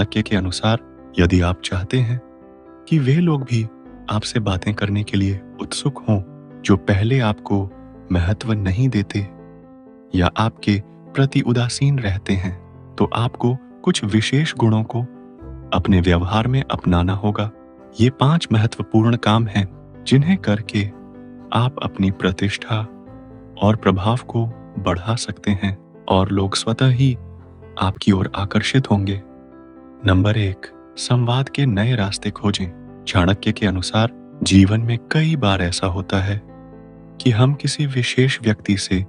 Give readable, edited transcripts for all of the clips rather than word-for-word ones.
चाणक्य के अनुसार यदि आप चाहते हैं कि वे लोग भी आपसे बातें करने के लिए उत्सुक हों जो पहले आपको महत्व नहीं देते या आपके प्रति उदासीन रहते हैं, तो आपको कुछ विशेष गुणों को अपने व्यवहार में अपनाना होगा। ये 5 महत्वपूर्ण काम हैं जिन्हें करके आप अपनी प्रतिष्ठा और प्रभाव को बढ़ा सकते हैं और लोग स्वतः ही आपकी ओर आकर्षित होंगे। नंबर 1, संवाद के नए रास्ते खोजें। चाणक्य के अनुसार जीवन में कई बार ऐसा होता है कि हम किसी विशेष व्यक्ति से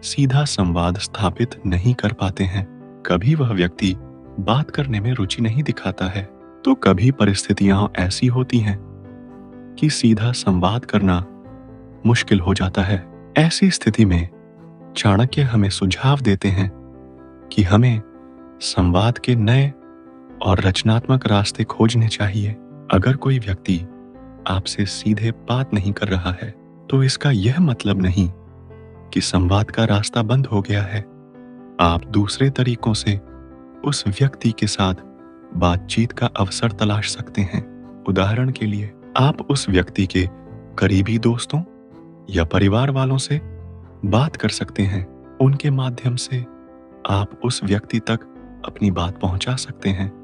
सीधा संवाद स्थापित नहीं कर पाते हैं। कभी वह व्यक्ति बात करने में रुचि नहीं दिखाता है, तो कभी परिस्थितियां ऐसी होती हैं कि सीधा संवाद करना मुश्किल हो जाता है। ऐसी स्थिति में चाणक्य हमें सुझाव देते हैं कि हमें संवाद के नए और रचनात्मक रास्ते खोजने चाहिए। अगर कोई व्यक्ति आपसे सीधे बात नहीं कर रहा है, तो इसका यह मतलब नहीं कि संवाद का रास्ता बंद हो गया है। आप दूसरे तरीकों से उस व्यक्ति के साथ बातचीत का अवसर तलाश सकते हैं। उदाहरण के लिए, आप उस व्यक्ति के करीबी दोस्तों या परिवार वालों से बात कर सकते हैं। उनके माध्यम से आप उस व्यक्ति तक अपनी बात पहुंचा सकते हैं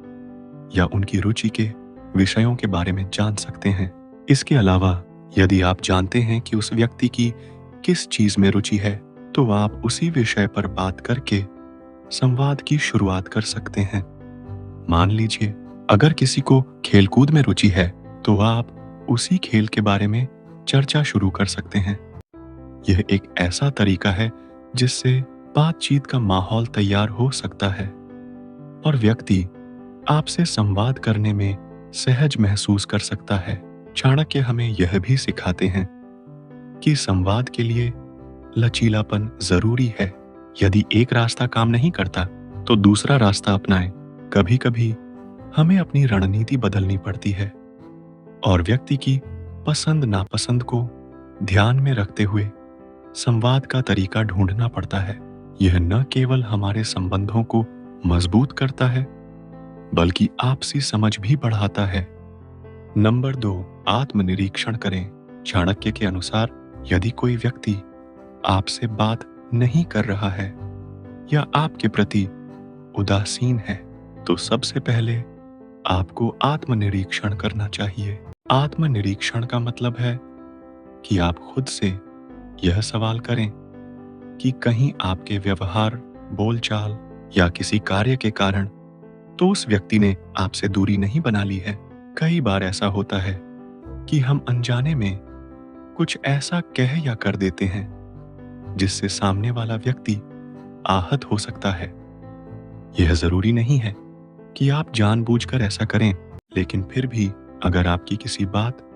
या उनकी रुचि के विषयों के बारे में जान सकते हैं। इसके अलावा यदि आप जानते हैं कि उस व्यक्ति की किस चीज में रुचि है, तो आप उसी विषय पर बात करके संवाद की शुरुआत कर सकते हैं। मान लीजिए, अगर किसी को खेलकूद में रुचि है, तो आप उसी खेल के बारे में चर्चा शुरू कर सकते हैं। यह एक ऐसा तरीका है जिससे बातचीत का माहौल तैयार हो सकता है और व्यक्ति आपसे संवाद करने में सहज महसूस कर सकता है। चाणक्य हमें यह भी सिखाते हैं कि संवाद के लिए लचीलापन जरूरी है। यदि एक रास्ता काम नहीं करता, तो दूसरा रास्ता अपनाएं। कभी-कभी हमें अपनी रणनीति बदलनी पड़ती है और व्यक्ति की पसंद नापसंद को ध्यान में रखते हुए संवाद का तरीका ढूंढना पड़ता है। यह न केवल हमारे संबंधों को मजबूत करता है, बल्कि आपसी समझ भी बढ़ाता है। नंबर 2, आत्मनिरीक्षण करें। चाणक्य के अनुसार यदि कोई व्यक्ति आपसे बात नहीं कर रहा है या आपके प्रति उदासीन है, तो सबसे पहले आपको आत्मनिरीक्षण करना चाहिए। आत्मनिरीक्षण का मतलब है कि आप खुद से यह सवाल करें कि कहीं आपके व्यवहार, बोलचाल या किसी कार्य के कारण तो उस व्यक्ति ने आपसे दूरी नहीं बना ली है। कई बार ऐसा होता है कि हम अनजाने में कुछ ऐसा कह या कर देते हैं जिससे सामने वाला व्यक्ति आहत हो सकता है। यह जरूरी नहीं है कि आप जानबूझकर ऐसा करें, लेकिन फिर भी अगर आपकी किसी बात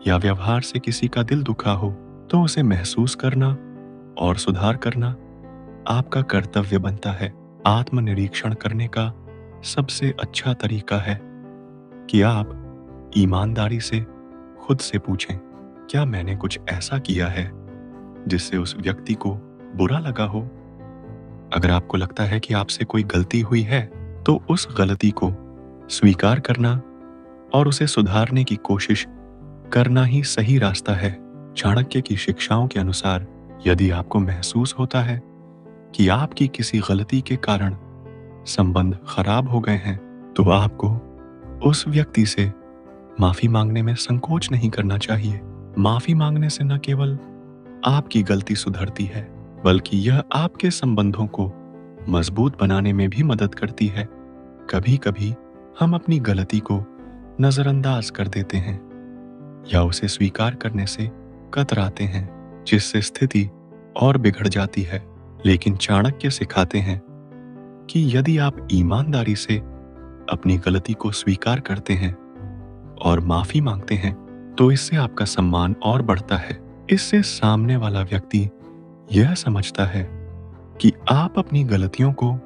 या व्यवहार से किसी का दिल दुखा हो, तो उसे महसूस करना और सुधार करना आपका कर्तव्य बनता है। आत्मनिरीक्षण करने का सबसे अच्छा तरीका है कि आप ईमानदारी से खुद से पूछें, क्या मैंने कुछ ऐसा किया है जिससे उस व्यक्ति को बुरा लगा हो? अगर आपको लगता है कि आपसे कोई गलती हुई है, तो उस गलती को स्वीकार करना और उसे सुधारने की कोशिश करना ही सही रास्ता है। चाणक्य की शिक्षाओं के अनुसार यदि आपको महसूस होता है कि आपकी किसी गलती के कारण संबंध खराब हो गए हैं, तो आपको उस व्यक्ति से माफी मांगने में संकोच नहीं करना चाहिए। माफी मांगने से न केवल आपकी गलती सुधरती है, बल्कि यह आपके संबंधों को मजबूत बनाने में भी मदद करती है। कभी कभी हम अपनी गलती को नजरअंदाज कर देते हैं या उसे स्वीकार करने से कतराते हैं, जिससे स्थिति और बिगड़ जाती है। लेकिन चाणक्य सिखाते हैं कि यदि आप ईमानदारी से अपनी गलती को स्वीकार करते हैं और माफी मांगते हैं, तो इससे आपका सम्मान और बढ़ता है। इससे सामने वाला व्यक्ति यह समझता है कि आप अपनी गलतियों को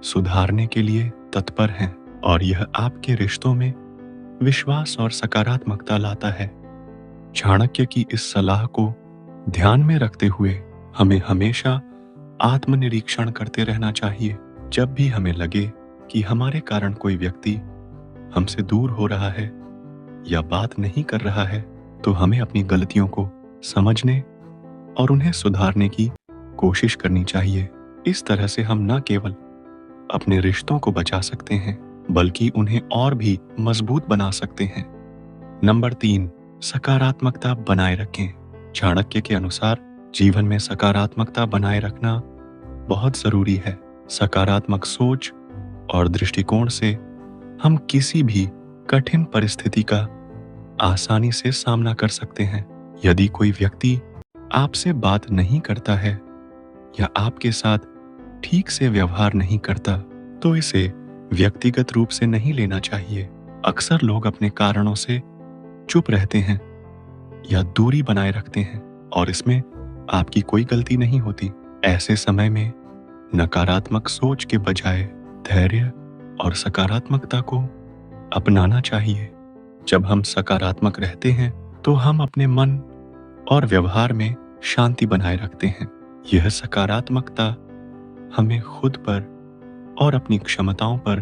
सुधारने के लिए तत्पर हैं और यह आपके रिश्तों में विश्वास और सकारात्मकता लाता है। चाणक्य की इस सलाह को ध्यान में रखते हुए हमें हमेशा आत्मनिरीक्षण करते रहना चाहिए। जब भी हमें लगे कि हमारे कारण कोई व्यक्ति हमसे दूर हो रहा है या बात नहीं कर रहा है, तो हमें अपनी गलतियों को समझने और उन्हें सुधारने की कोशिश करनी चाहिए। इस तरह से हम न केवल अपने रिश्तों को बचा सकते हैं, बल्कि उन्हें और भी मजबूत बना सकते हैं। नंबर 3, सकारात्मकता बनाए रखें। चाणक्य के अनुसार जीवन में सकारात्मकता बनाए रखना बहुत जरूरी है। सकारात्मक सोच और दृष्टिकोण से हम किसी भी कठिन परिस्थिति का आसानी से सामना कर सकते हैं। यदि कोई व्यक्ति आपसे बात नहीं करता है या आपके साथ ठीक से व्यवहार नहीं करता, तो इसे व्यक्तिगत रूप से नहीं लेना चाहिए। अक्सर लोग अपने कारणों से चुप रहते हैं या दूरी बनाए रखते हैं, और इसमें आपकी कोई गलती नहीं होती। ऐसे समय में नकारात्मक सोच के बजाय धैर्य और सकारात्मकता को अपनाना चाहिए। जब हम सकारात्मक रहते हैं तो हम अपने मन और व्यवहार में शांति बनाए रखते हैं। यह सकारात्मकता हमें खुद पर और अपनी क्षमताओं पर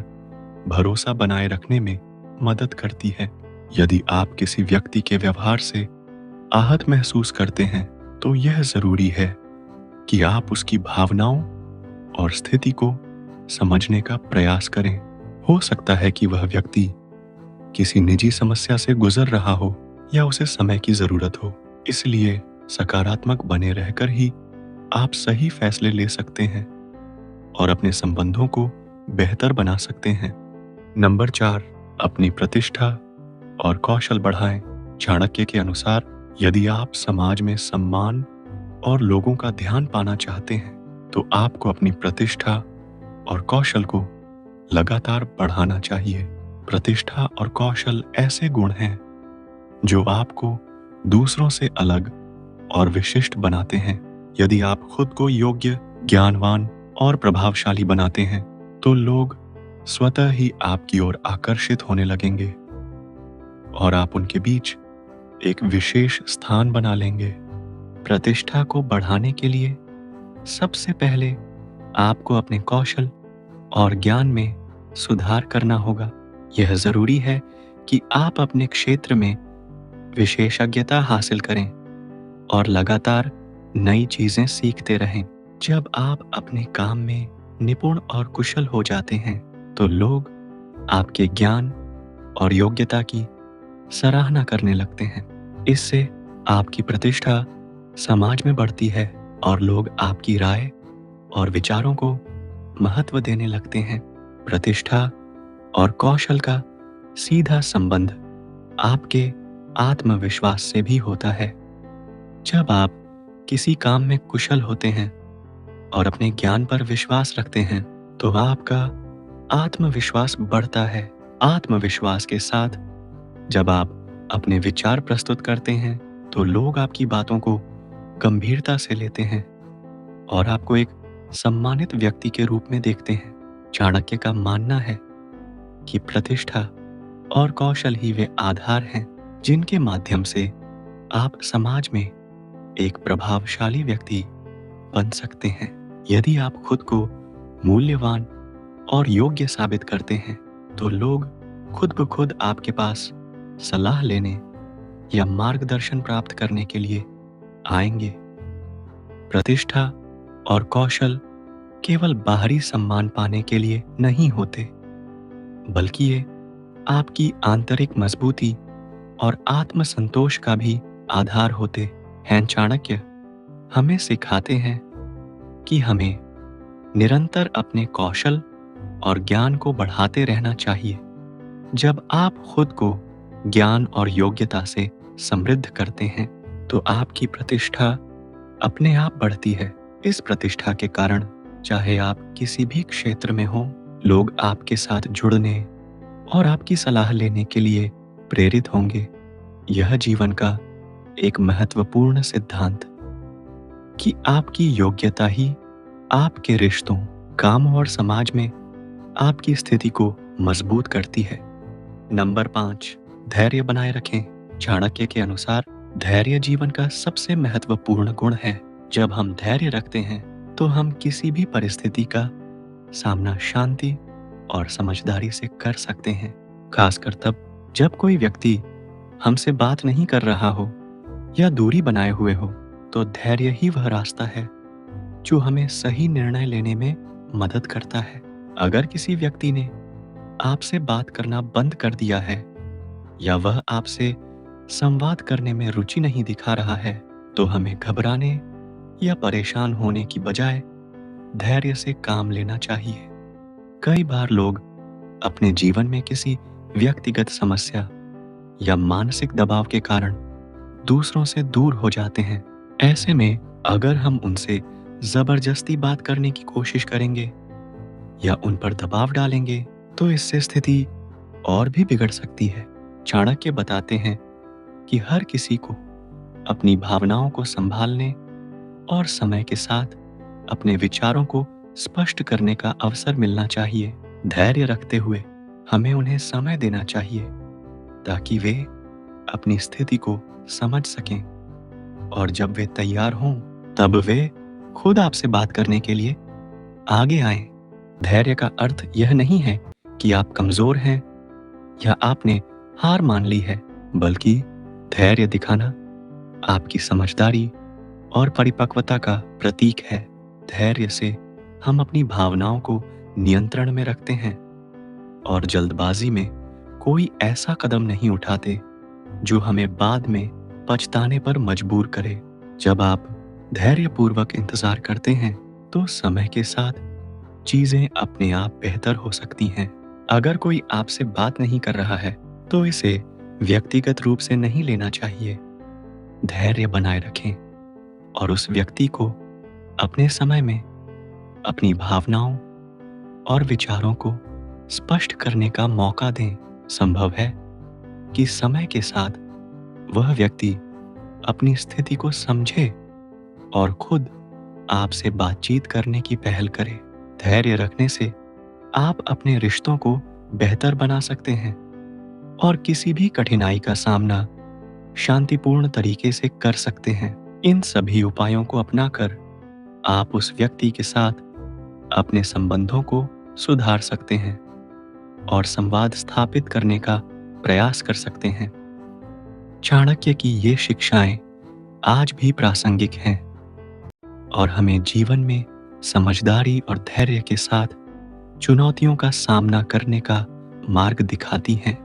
भरोसा बनाए रखने में मदद करती है। यदि आप किसी व्यक्ति के व्यवहार से आहत महसूस करते हैं, तो यह जरूरी है कि आप उसकी भावनाओं और स्थिति को समझने का प्रयास करें। हो सकता है कि वह व्यक्ति किसी निजी समस्या से गुजर रहा हो या उसे समय की जरूरत हो। इसलिए सकारात्मक बने रहकर ही आप सही फैसले ले सकते हैं और अपने संबंधों को बेहतर बना सकते हैं। नंबर 4, अपनी प्रतिष्ठा और कौशल बढ़ाएं। चाणक्य के अनुसार यदि आप समाज में सम्मान और लोगों का ध्यान पाना चाहते हैं, तो आपको अपनी प्रतिष्ठा और कौशल को लगातार बढ़ाना चाहिए। प्रतिष्ठा और कौशल ऐसे गुण हैं जो आपको दूसरों से अलग और विशिष्ट बनाते हैं। यदि आप खुद को योग्य, ज्ञानवान और प्रभावशाली बनाते हैं, तो लोग स्वतः ही आपकी ओर आकर्षित होने लगेंगे और आप उनके बीच एक विशेष स्थान बना लेंगे। प्रतिष्ठा को बढ़ाने के लिए सबसे पहले आपको अपने कौशल और ज्ञान में सुधार करना होगा। यह जरूरी है कि आप अपने क्षेत्र में विशेषज्ञता हासिल करें और लगातार नई चीजें सीखते रहें। जब आप अपने काम में निपुण और कुशल हो जाते हैं, तो लोग आपके ज्ञान और योग्यता की सराहना करने लगते हैं। इससे आपकी प्रतिष्ठा समाज में बढ़ती है और लोग आपकी राय और विचारों को महत्व देने लगते हैं। प्रतिष्ठा और कौशल का सीधा संबंध आपके आत्मविश्वास से भी होता है। जब आप किसी काम में कुशल होते हैं और अपने ज्ञान पर विश्वास रखते हैं, तो आपका आत्मविश्वास बढ़ता है। आत्मविश्वास के साथ जब आप अपने विचार प्रस्तुत करते हैं, तो लोग आपकी बातों को गंभीरता से लेते हैं और आपको एक सम्मानित व्यक्ति के रूप में देखते हैं। चाणक्य का मानना है कि प्रतिष्ठा और कौशल ही वे आधार हैं जिनके माध्यम से आप समाज में एक प्रभावशाली व्यक्ति बन सकते हैं। यदि आप खुद को मूल्यवान और योग्य साबित करते हैं, तो लोग खुद ब खुद आपके पास सलाह लेने या मार्गदर्शन प्राप्त करने के लिए आएंगे। प्रतिष्ठा और कौशल केवल बाहरी सम्मान पाने के लिए नहीं होते, बल्कि ये आपकी आंतरिक मजबूती और आत्मसंतोष का भी आधार होते हैं। चाणक्य हमें सिखाते हैं कि हमें निरंतर अपने कौशल और ज्ञान को बढ़ाते रहना चाहिए। जब आप खुद को ज्ञान और योग्यता से समृद्ध करते हैं, तो आपकी प्रतिष्ठा अपने आप बढ़ती है। इस प्रतिष्ठा के कारण चाहे आप किसी भी क्षेत्र में हो, लोग आपके साथ जुड़ने और आपकी सलाह लेने के लिए प्रेरित होंगे। यह जीवन का एक महत्वपूर्ण सिद्धांत कि आपकी योग्यता ही आपके रिश्तों, काम और समाज में आपकी स्थिति को मजबूत करती है। नंबर 5, धैर्य बनाए रखें। चाणक्य के अनुसार धैर्य जीवन का सबसे महत्वपूर्ण गुण है। जब हम धैर्य रखते हैं, तो हम किसी भी परिस्थिति का सामना शांति और समझदारी से कर सकते हैं। खासकर तब जब कोई व्यक्ति हमसे बात नहीं कर रहा हो या दूरी बनाए हुए हो, तो धैर्य ही वह रास्ता है जो हमें सही निर्णय लेने में मदद करता है। अगर किसी व्यक्ति ने आपसे बात करना बंद कर दिया है या वह आपसे संवाद करने में रुचि नहीं दिखा रहा है, तो हमें घबराने या परेशान होने की बजाय धैर्य से काम लेना चाहिए। कई बार लोग अपने जीवन में किसी व्यक्तिगत समस्या या मानसिक दबाव के कारण दूसरों से दूर हो जाते हैं। ऐसे में अगर हम उनसे जबरदस्ती बात करने की कोशिश करेंगे या उन पर दबाव डालेंगे, तो इससे स्थिति और भी बिगड़ सकती है। चाणक्य बताते हैं कि हर किसी को अपनी भावनाओं को संभालने और समय के साथ अपने विचारों को स्पष्ट करने का अवसर मिलना चाहिए। धैर्य रखते हुए हमें उन्हें समय देना चाहिए ताकि वे अपनी स्थिति को समझ सकें, और जब वे तैयार हों तब वे खुद आपसे बात करने के लिए आगे आएं। धैर्य का अर्थ यह नहीं है कि आप कमजोर हैं या आपने हार मान ली है, बल्कि धैर्य दिखाना आपकी समझदारी और परिपक्वता का प्रतीक है। धैर्य से हम अपनी भावनाओं को नियंत्रण में रखते हैं और जल्दबाजी में कोई ऐसा कदम नहीं उठाते जो हमें बाद में पछताने पर मजबूर करे। जब आप धैर्यपूर्वक इंतजार करते हैं, तो समय के साथ चीजें अपने आप बेहतर हो सकती हैं। अगर कोई आपसे बात नहीं कर रहा है, तो इसे व्यक्तिगत रूप से नहीं लेना चाहिए। धैर्य बनाए रखें और उस व्यक्ति को अपने समय में अपनी भावनाओं और विचारों को स्पष्ट करने का मौका दें। संभव है कि समय के साथ वह व्यक्ति अपनी स्थिति को समझे और खुद आपसे बातचीत करने की पहल करे। धैर्य रखने से आप अपने रिश्तों को बेहतर बना सकते हैं और किसी भी कठिनाई का सामना शांतिपूर्ण तरीके से कर सकते हैं। इन सभी उपायों को अपनाकर आप उस व्यक्ति के साथ अपने संबंधों को सुधार सकते हैं और संवाद स्थापित करने का प्रयास कर सकते हैं। चाणक्य की ये शिक्षाएं आज भी प्रासंगिक हैं और हमें जीवन में समझदारी और धैर्य के साथ चुनौतियों का सामना करने का मार्ग दिखाती हैं।